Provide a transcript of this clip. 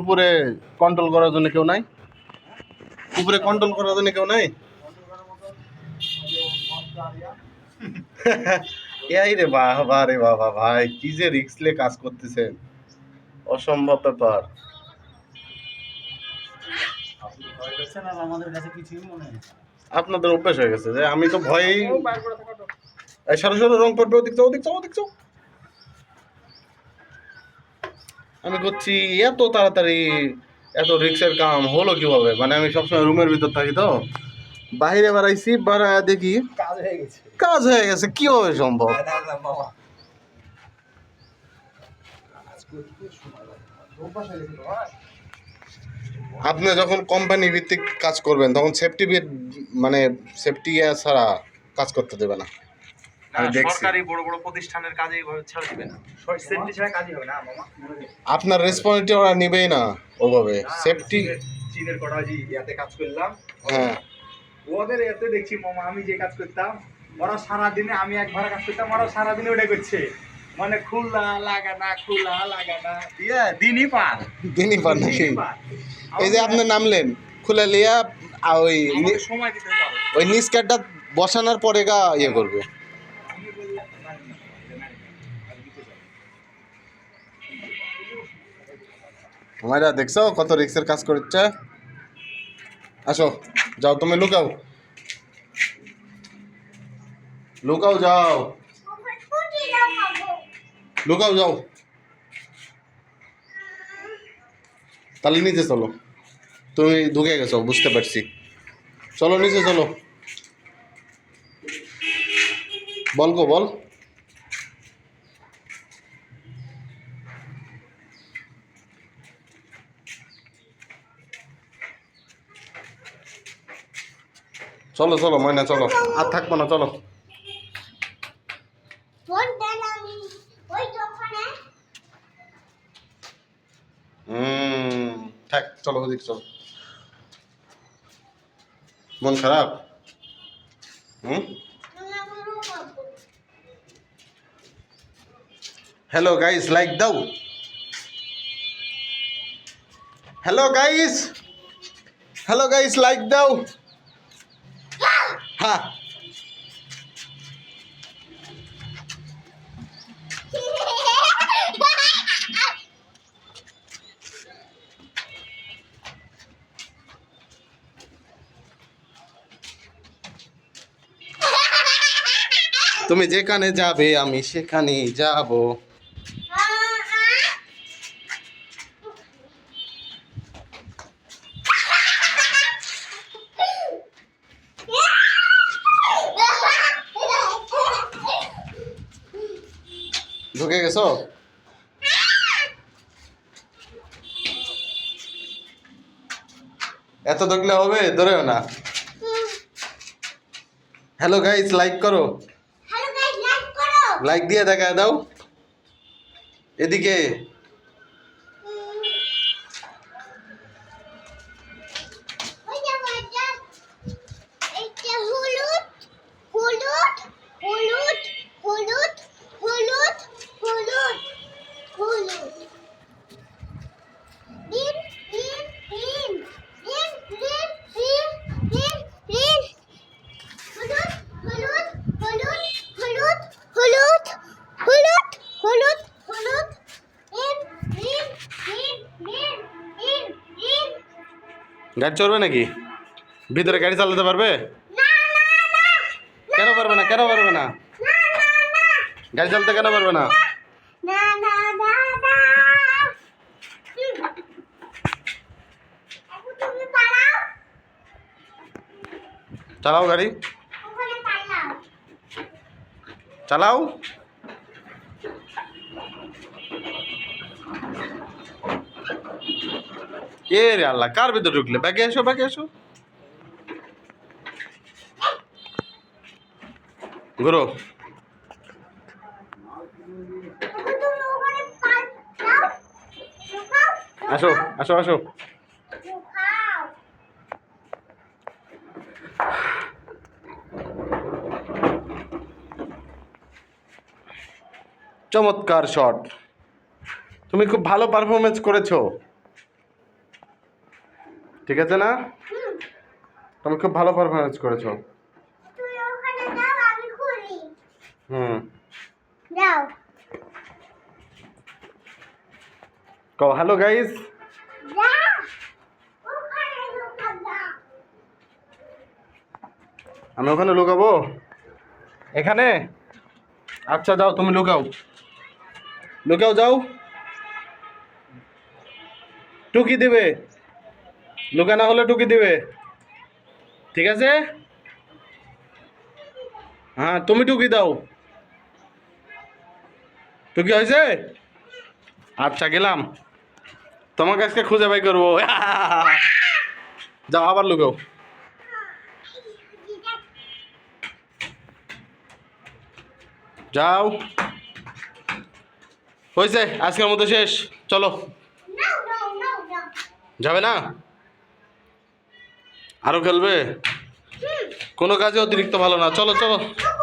উপরে কন্ট্রোল করার জন্য কেউ নাই? উপরে কন্ট্রোল করার জন্য কেউ নাই? এই রে বাবা রে বাবা, ভাই কি যে রিস্ক নিয়ে কাজ করতেছেন, অসম্ভব ব্যাপার। আপনাদের অভ্যাস হয়ে গেছে যে আমি তো ভয়েই সরো সরো, রং পড়বে, ওদিক যাও ওদিক যাও ওদিক যাও। আমি করছি এত তাড়াতাড়ি, এত রিক্সের কাম হলো কিভাবে? মানে আমি সবসময় রুমের ভিতর থাকি তো, বাইরে বেড়াইছি, বেড়ায় দেখি কাজ হয়ে গেছে। কিভাবে সম্ভব? আপনি যখন কোম্পানি ভিত্তিক কাজ করবেন তখন সেফটি মানে সেফটি ছাড়া কাজ করতে দেবে না। আমি দেখছি সরকারি বড় বড় প্রতিষ্ঠানের কাজে এইভাবে ছাড় দিবে না, সেফটি ছাড়া কাজই হবে না মামা। আপনার রেসপন্সিবিলিটি ওরা নিবেই না ওভাবে। সেফটি চীনের কটা ইয়াতে কাজ করলাম, হ্যাঁ, ওদের এতে দেখছি মামা, আমি যে কাজ করতাম ওরা সারাদিনে, আমি একবার কাজ করতাম ওরা সারাদিনে ওটা করছে, মানে খোলা লাগানা খোলা লাগানা দিয়ে দিনই পার নাকি? এই যে আপনি নামলেন খুলে লিয়া, ওই সময় দিতে পারো। ওই নিচ ক্যাটটা বসানোর পরে গা ইয়ে করবে। তোমারা দেখছো কত রিক্সের কাজ করছে? আসো যাও, তুমি লুকাও লুকাও, যাও লুকাও যাও। তাহলে নিচে চলো, তুমি ঢুকে গেছো বুঝতে পারছি। চলো নিচে চলো, বল গো বল। চলো চলো ময়না চলো, আর থাকবো না, চলো। থাক, চলো ওদিক চলো। মন খারাপ? হ্যালো গাইস, লাইক দাও। Hello guys, hello guys, like দাও। হ্যাঁ, তুমি যেখানে যাবে আমি সেখানেই যাব। ঢুকে গেছো? এত ঢুকলে হবে? ধরেও না। হ্যালো গাইস, লাইক করো, লাইক দিয়ে দেখা দাও এদিকে। গাড়ি চড়বে নাকি? ভিতরে গাড়ি চালাতে পারবে? কেন পারবে না? কেন পারবে না? গাড়ি চালাতে কেন পারবে না? চালাও গাড়ি, চালাও। এ রে আল্লাহ, কার ভিতরে ঢুকলে? ব্যাগে এসো, ব্যাগে এসো, ঘুরো। আসো আসো আসো। চমৎকার শট, তুমি খুব ভালো পারফরমেন্স করেছো। ঠিক আছে না? তুমি খুব ভালো পারফরমেন্স করেছো। তুই ওখানে যাও, আমি খুলি। হুম, যাও। কও হ্যালো গাইস। যা। ওখানে লুকা যা। আমি ওখানে লুকাবো? এখানে? আচ্ছা যাও, তুমি লুকাও, লুকাও যাও। টুকি দিবে, লুকানো হলে টুকি দিবে, ঠিক আছে? হ্যাঁ তুমি টুকি দাও। টুকি হয়েছে? আচ্ছা গেলাম, তোমাকে আজকে খুঁজে বাই করবো। যাও আবার লুকাও। যাও, হয়েছে, আজকের মতো শেষ, চলো। No, no, no, no. যাবে না? আরো খেলবে? হুম। কোনো কাজে অতিরিক্ত ভালো না, চলো চলো। রুকো।